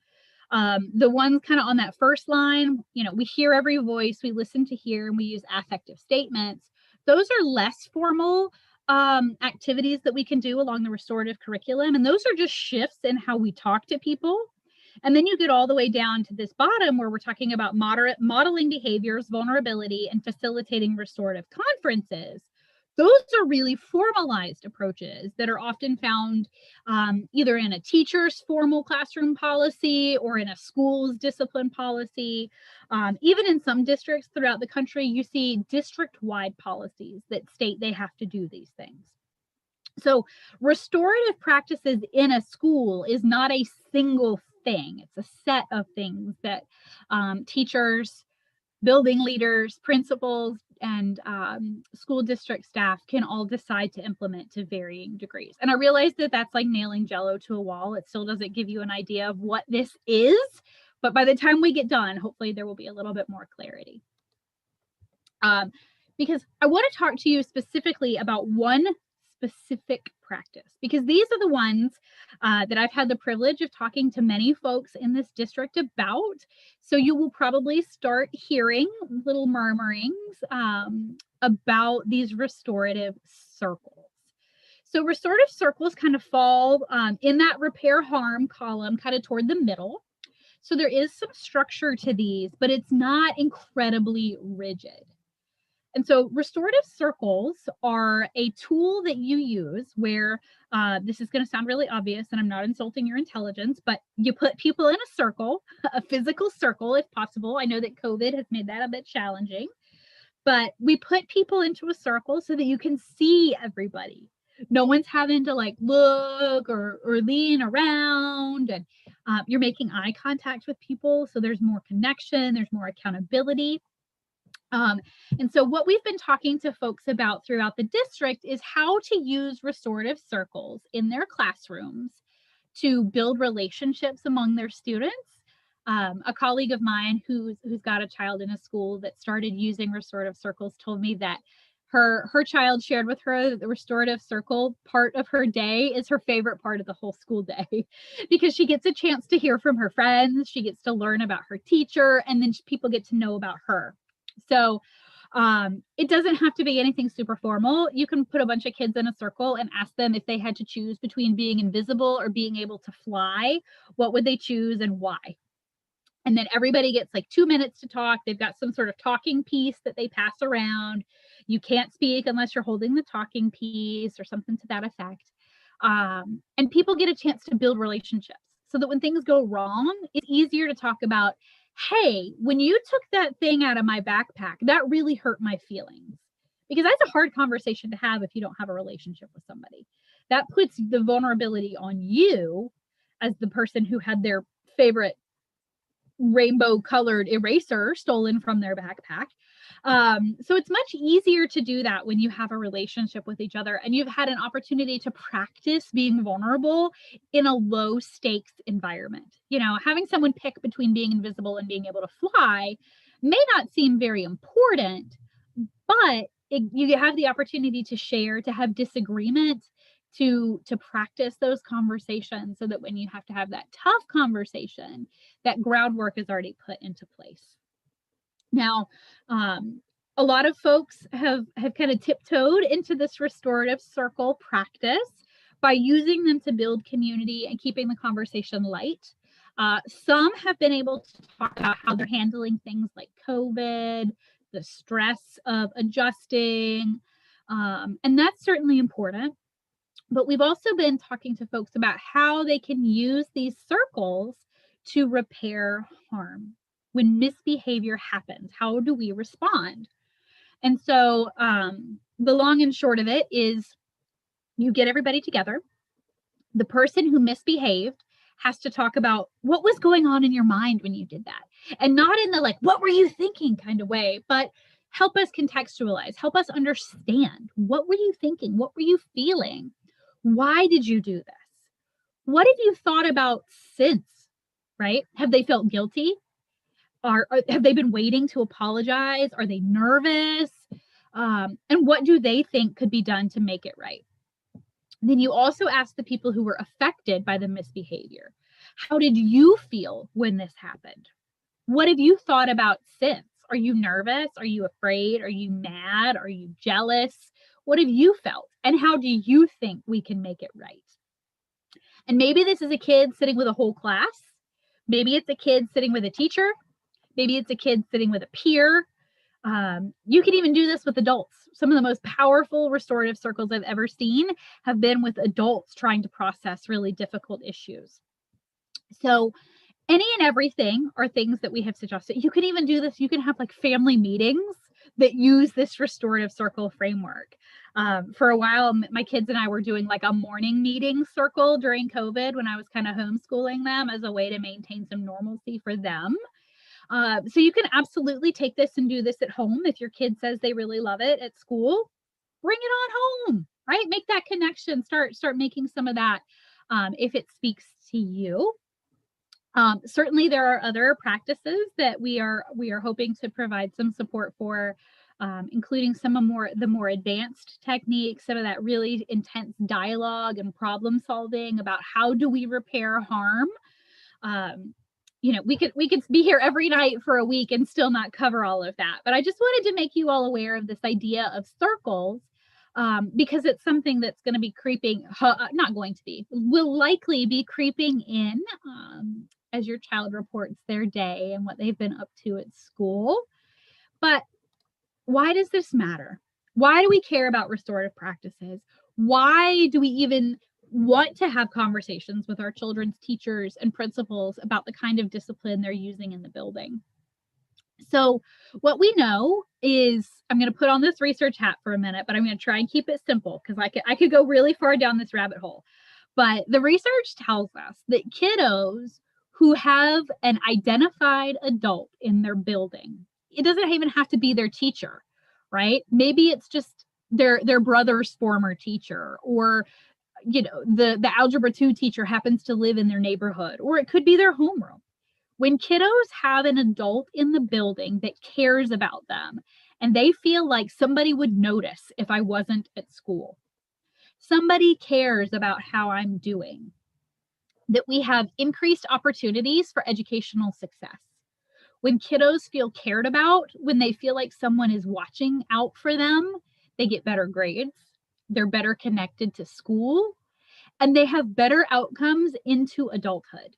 The ones kind of on that first line, we hear every voice, we listen to hear, and we use affective statements. Those are less formal activities that we can do along the restorative curriculum. And those are just shifts in how we talk to people. And then you get all the way down to this bottom where we're talking about modeling behaviors, vulnerability, and facilitating restorative conferences. Those are really formalized approaches that are often found either in a teacher's formal classroom policy or in a school's discipline policy. Even in some districts throughout the country, you see district-wide policies that state they have to do these things. So restorative practices in a school is not a single thing. It's a set of things that teachers building leaders, principals, and school district staff can all decide to implement to varying degrees. And I realize that that's like nailing Jello to a wall. It still doesn't give you an idea of what this is, but by the time we get done, hopefully there will be a little bit more clarity. Because I want to talk to you specifically about one specific practice, because these are the ones that I've had the privilege of talking to many folks in this district about. So you will probably start hearing little murmurings about these restorative circles. So restorative circles kind of fall in that repair harm column, kind of toward the middle. So there is some structure to these, but it's not incredibly rigid. And so restorative circles are a tool that you use where this is going to sound really obvious, and I'm not insulting your intelligence, but you put people in a circle, a physical circle if possible. I know that COVID has made that a bit challenging, but we put people into a circle so that you can see everybody. No one's having to like look or lean around, and you're making eye contact with people. So there's more connection, there's more accountability. And so what we've been talking to folks about throughout the district is how to use restorative circles in their classrooms to build relationships among their students. A colleague of mine who's got a child in a school that started using restorative circles told me that her child shared with her that the restorative circle part of her day is her favorite part of the whole school day, because she gets a chance to hear from her friends, she gets to learn about her teacher, and then people get to know about her. So it doesn't have to be anything super formal. You can put a bunch of kids in a circle and ask them if they had to choose between being invisible or being able to fly, what would they choose and why? And then everybody gets like 2 minutes to talk. They've got some sort of talking piece that they pass around. You can't speak unless you're holding the talking piece or something to that effect. And people get a chance to build relationships so that when things go wrong, it's easier to talk about, hey, when you took that thing out of my backpack, that really hurt my feelings. Because that's a hard conversation to have if you don't have a relationship with somebody. That puts the vulnerability on you as the person who had their favorite rainbow colored eraser stolen from their backpack. So it's much easier to do that when you have a relationship with each other and you've had an opportunity to practice being vulnerable in a low stakes environment. You know, having someone pick between being invisible and being able to fly may not seem very important, but you have the opportunity to share, to have disagreement, to practice those conversations so that when you have to have that tough conversation, that groundwork is already put into place. Now, a lot of folks have kind of tiptoed into this restorative circle practice by using them to build community and keeping the conversation light. Some have been able to talk about how they're handling things like COVID, the stress of adjusting, and that's certainly important. But we've also been talking to folks about how they can use these circles to repair harm. When misbehavior happens, how do we respond? And so the long and short of it is you get everybody together. The person who misbehaved has to talk about what was going on in your mind when you did that. And not in the like, what were you thinking kind of way, but help us contextualize, help us understand. What were you thinking? What were you feeling? Why did you do this? What have you thought about since, right? Have they felt guilty? Have they been waiting to apologize? Are they nervous? And what do they think could be done to make it right? Then you also ask the people who were affected by the misbehavior. How did you feel when this happened? What have you thought about since? Are you nervous? Are you afraid? Are you mad? Are you jealous? What have you felt? And how do you think we can make it right? And maybe this is a kid sitting with a whole class. Maybe it's a kid sitting with a teacher. Maybe it's a kid sitting with a peer. You can even do this with adults. Some of the most powerful restorative circles I've ever seen have been with adults trying to process really difficult issues. So any and everything are things that we have suggested. You can even do this. You can have like family meetings that use this restorative circle framework. For a while, my kids and I were doing like a morning meeting circle during COVID when I was kind of homeschooling them as a way to maintain some normalcy for them. So you can absolutely take this and do this at home. If your kid says they really love it at school, bring it on home, right? Make that connection. Start making some of that if it speaks to you. Certainly there are other practices that we are hoping to provide some support for, including some of the more advanced techniques, some of that really intense dialogue and problem solving about how do we repair harm. We could be here every night for a week and still not cover all of that. But I just wanted to make you all aware of this idea of circles, because it's something that's going to be will likely be creeping in as your child reports their day and what they've been up to at school. But why does this matter? Why do we care about restorative practices? Why do we even want to have conversations with our children's teachers and principals about the kind of discipline they're using in the building? So what we know is, I'm going to put on this research hat for a minute, but I'm going to try and keep it simple because I could go really far down this rabbit hole. But the research tells us that kiddos who have an identified adult in their building, it doesn't even have to be their teacher, right? Maybe it's just their brother's former teacher, or the algebra 2 teacher happens to live in their neighborhood, or it could be their homeroom. When kiddos have an adult in the building that cares about them and they feel like somebody would notice if I wasn't at school, somebody cares about how I'm doing, that we have increased opportunities for educational success. When kiddos feel cared about, when they feel like someone is watching out for them, they get better grades, they're better connected to school, and they have better outcomes into adulthood.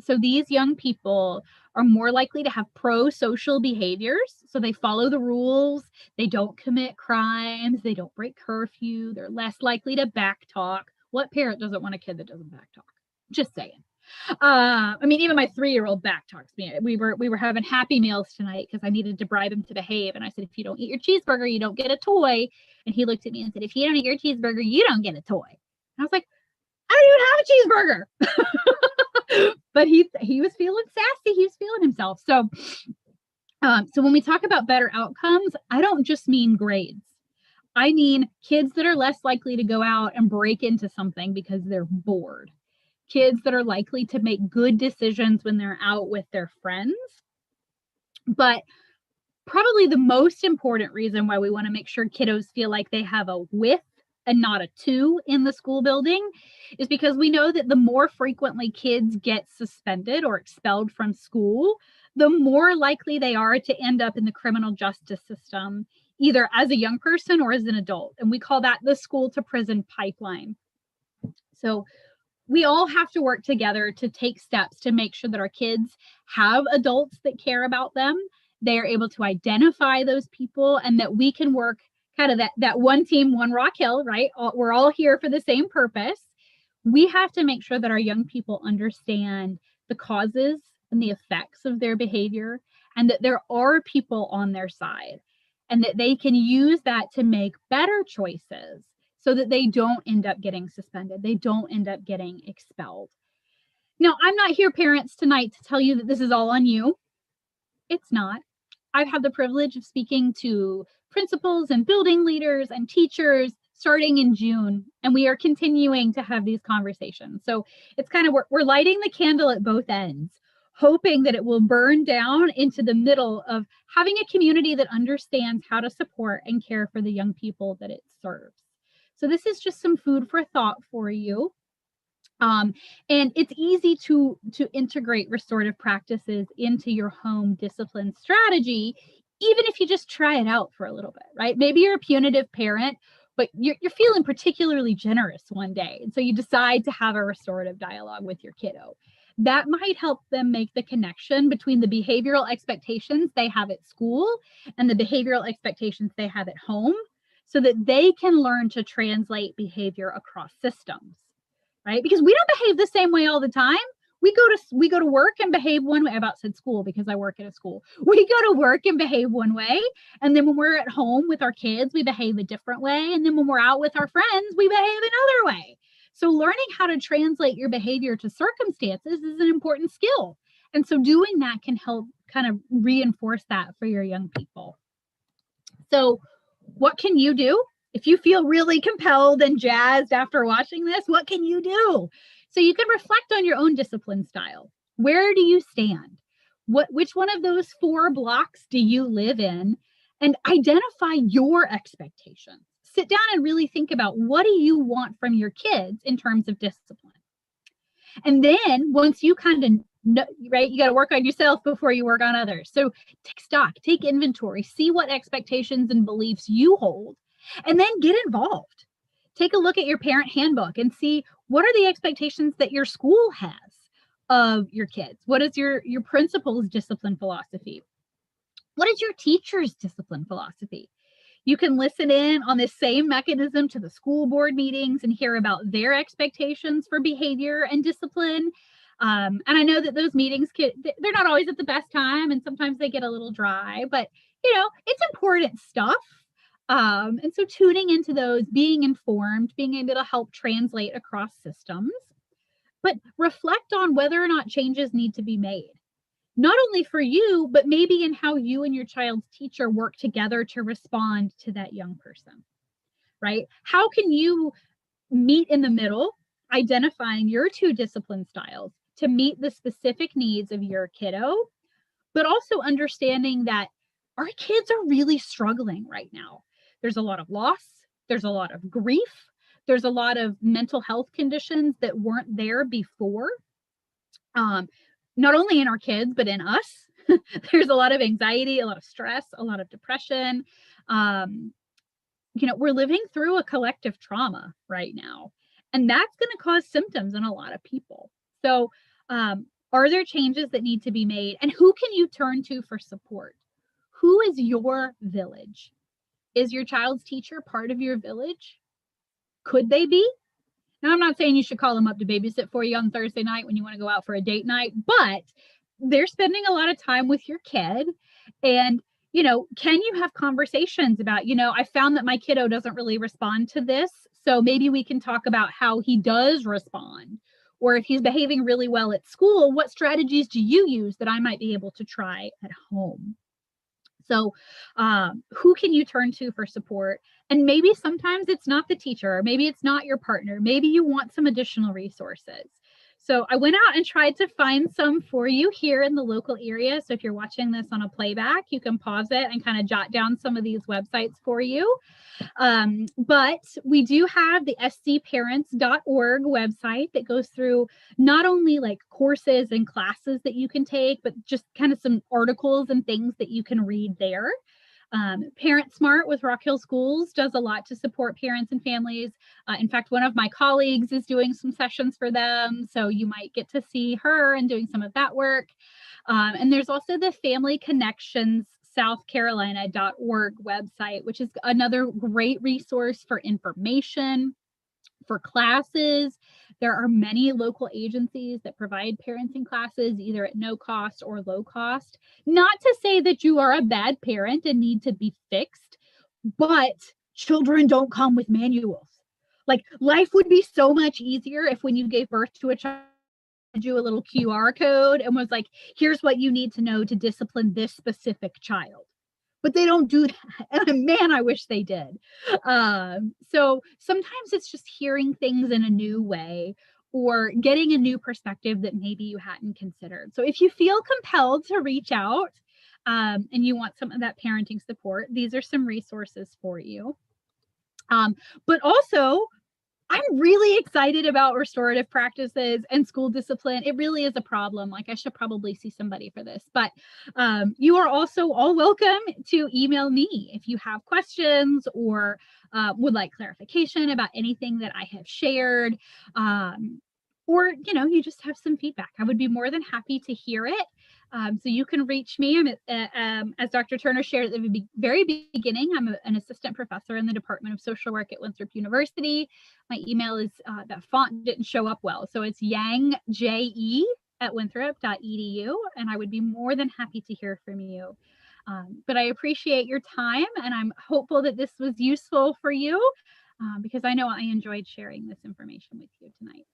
So these young people are more likely to have pro-social behaviors. So they follow the rules, they don't commit crimes, they don't break curfew, they're less likely to backtalk. What parent doesn't want a kid that doesn't backtalk? Just saying. Even my 3-year-old backtalks me. We were having Happy Meals tonight because I needed to bribe him to behave. And I said, if you don't eat your cheeseburger, you don't get a toy. And he looked at me and said, if you don't eat your cheeseburger, you don't get a toy. And I was like, I don't even have a cheeseburger. But he was feeling sassy. He was feeling himself. So when we talk about better outcomes, I don't just mean grades. I mean kids that are less likely to go out and break into something because they're bored. Kids that are likely to make good decisions when they're out with their friends. But probably the most important reason why we want to make sure kiddos feel like they have a with and not a to in the school building is because we know that the more frequently kids get suspended or expelled from school, the more likely they are to end up in the criminal justice system, either as a young person or as an adult. And we call that the school to prison pipeline. So we all have to work together to take steps to make sure that our kids have adults that care about them. They are able to identify those people, and that we can work kind of that one team, one Rock Hill, right? We're all here for the same purpose. We have to make sure that our young people understand the causes and the effects of their behavior, and that there are people on their side, and that they can use that to make better choices so that they don't end up getting suspended. They don't end up getting expelled. Now, I'm not here, parents, tonight to tell you that this is all on you. It's not. I've had the privilege of speaking to principals and building leaders and teachers starting in June, and we are continuing to have these conversations. So it's kind of, we're lighting the candle at both ends, hoping that it will burn down into the middle of having a community that understands how to support and care for the young people that it serves. So this is just some food for thought for you. And it's easy to integrate restorative practices into your home discipline strategy, even if you just try it out for a little bit, right? Maybe you're a punitive parent, but you're feeling particularly generous one day. And so you decide to have a restorative dialogue with your kiddo. That might help them make the connection between the behavioral expectations they have at school and the behavioral expectations they have at home, so that they can learn to translate behavior across systems, right? Because we don't behave the same way all the time. We go to work and behave one way. I about said school because I work at a school. We go to work and behave one way. And then when we're at home with our kids, we behave a different way. And then when we're out with our friends, we behave another way. So learning how to translate your behavior to circumstances is an important skill. And so doing that can help kind of reinforce that for your young people. So what can you do? If you feel really compelled and jazzed after watching this, what can you do? So you can reflect on your own discipline style. Where do you stand? Which one of those 4 blocks do you live in? And identify your expectations. Sit down and really think about, what do you want from your kids in terms of discipline? And then once you kind of know, right, you got to work on yourself before you work on others. So take stock, take inventory, see what expectations and beliefs you hold, and then get involved. Take a look at your parent handbook and see, what are the expectations that your school has of your kids? What is your principal's discipline philosophy? What is your teacher's discipline philosophy? You can listen in on this same mechanism to the school board meetings and hear about their expectations for behavior and discipline. And I know that those meetings, they're not always at the best time, and sometimes they get a little dry, but it's important stuff. And so tuning into those, being informed, being able to help translate across systems, but reflect on whether or not changes need to be made. Not only for you, but maybe in how you and your child's teacher work together to respond to that young person, right? How can you meet in the middle, identifying your 2 discipline styles to meet the specific needs of your kiddo, but also understanding that our kids are really struggling right now. There's a lot of loss. There's a lot of grief. There's a lot of mental health conditions that weren't there before. Not only in our kids, but in us. There's a lot of anxiety, a lot of stress, a lot of depression. We're living through a collective trauma right now, and that's going to cause symptoms in a lot of people. So are there changes that need to be made? And who can you turn to for support? Who is your village? Is your child's teacher part of your village? Could they be? Now, I'm not saying you should call them up to babysit for you on Thursday night when you want to go out for a date night, but they're spending a lot of time with your kid. And, can you have conversations about, I found that my kiddo doesn't really respond to this. So maybe we can talk about how he does respond. Or if he's behaving really well at school, what strategies do you use that I might be able to try at home? So who can you turn to for support? And maybe sometimes it's not the teacher, or maybe it's not your partner. Maybe you want some additional resources. So I went out and tried to find some for you here in the local area. So if you're watching this on a playback, you can pause it and kind of jot down some of these websites for you. But we do have the scparents.org website that goes through not only like courses and classes that you can take, but just kind of some articles and things that you can read there. Parent Smart with Rock Hill Schools does a lot to support parents and families. In fact, one of my colleagues is doing some sessions for them, so you might get to see her and doing some of that work. And there's also the Family Connections southcarolina.org website, which is another great resource for information, for classes. There are many local agencies that provide parenting classes, either at no cost or low cost. Not to say that you are a bad parent and need to be fixed, but children don't come with manuals. Like, life would be so much easier if when you gave birth to a child, you a little QR code and was like, here's what you need to know to discipline this specific child. But they don't do that. And man, I wish they did. So sometimes it's just hearing things in a new way or getting a new perspective that maybe you hadn't considered. So if you feel compelled to reach out and you want some of that parenting support, these are some resources for you. But also, I'm really excited about restorative practices and school discipline. It really is a problem. Like, I should probably see somebody for this, but you are also all welcome to email me if you have questions or would like clarification about anything that I have shared, or, you just have some feedback. I would be more than happy to hear it. So you can reach me. As Dr. Turner shared at the very beginning, I'm an assistant professor in the Department of Social Work at Winthrop University. My email is, that font didn't show up well, so it's yangje@winthrop.edu, and I would be more than happy to hear from you. But I appreciate your time, and I'm hopeful that this was useful for you, because I know I enjoyed sharing this information with you tonight.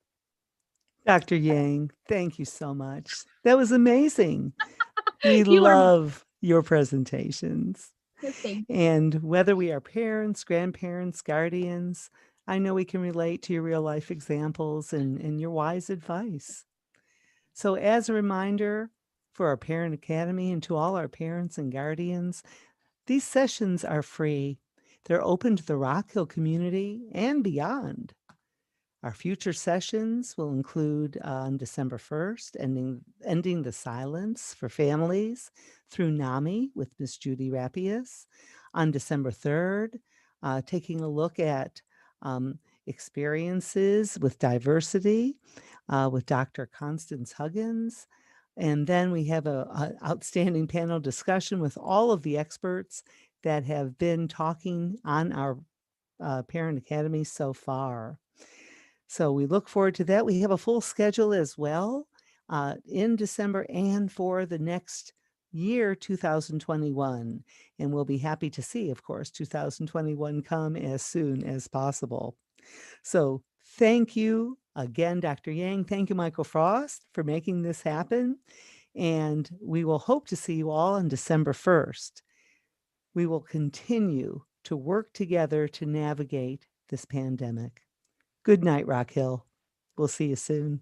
Dr. Yang, thank you so much. That was amazing. We You are love your presentations. thank you. And whether we are parents, grandparents, guardians, I know we can relate to your real life examples and your wise advice. So, as a reminder for our Parent Academy and to all our parents and guardians, these sessions are free. They're open to the Rock Hill community and beyond. Our future sessions will include on December 1st, ending the silence for families through NAMI with Miss Judy Rappius. On December 3rd, taking a look at experiences with diversity with Dr. Constance Huggins. And then we have an outstanding panel discussion with all of the experts that have been talking on our Parent Academy so far. So we look forward to that. We have a full schedule as well in December and for the next year, 2021. And we'll be happy to see, of course, 2021 come as soon as possible. So thank you again, Dr. Yang. Thank you, Michael Frost, for making this happen. And we will hope to see you all on December 1st. We will continue to work together to navigate this pandemic. Good night, Rock Hill. We'll see you soon.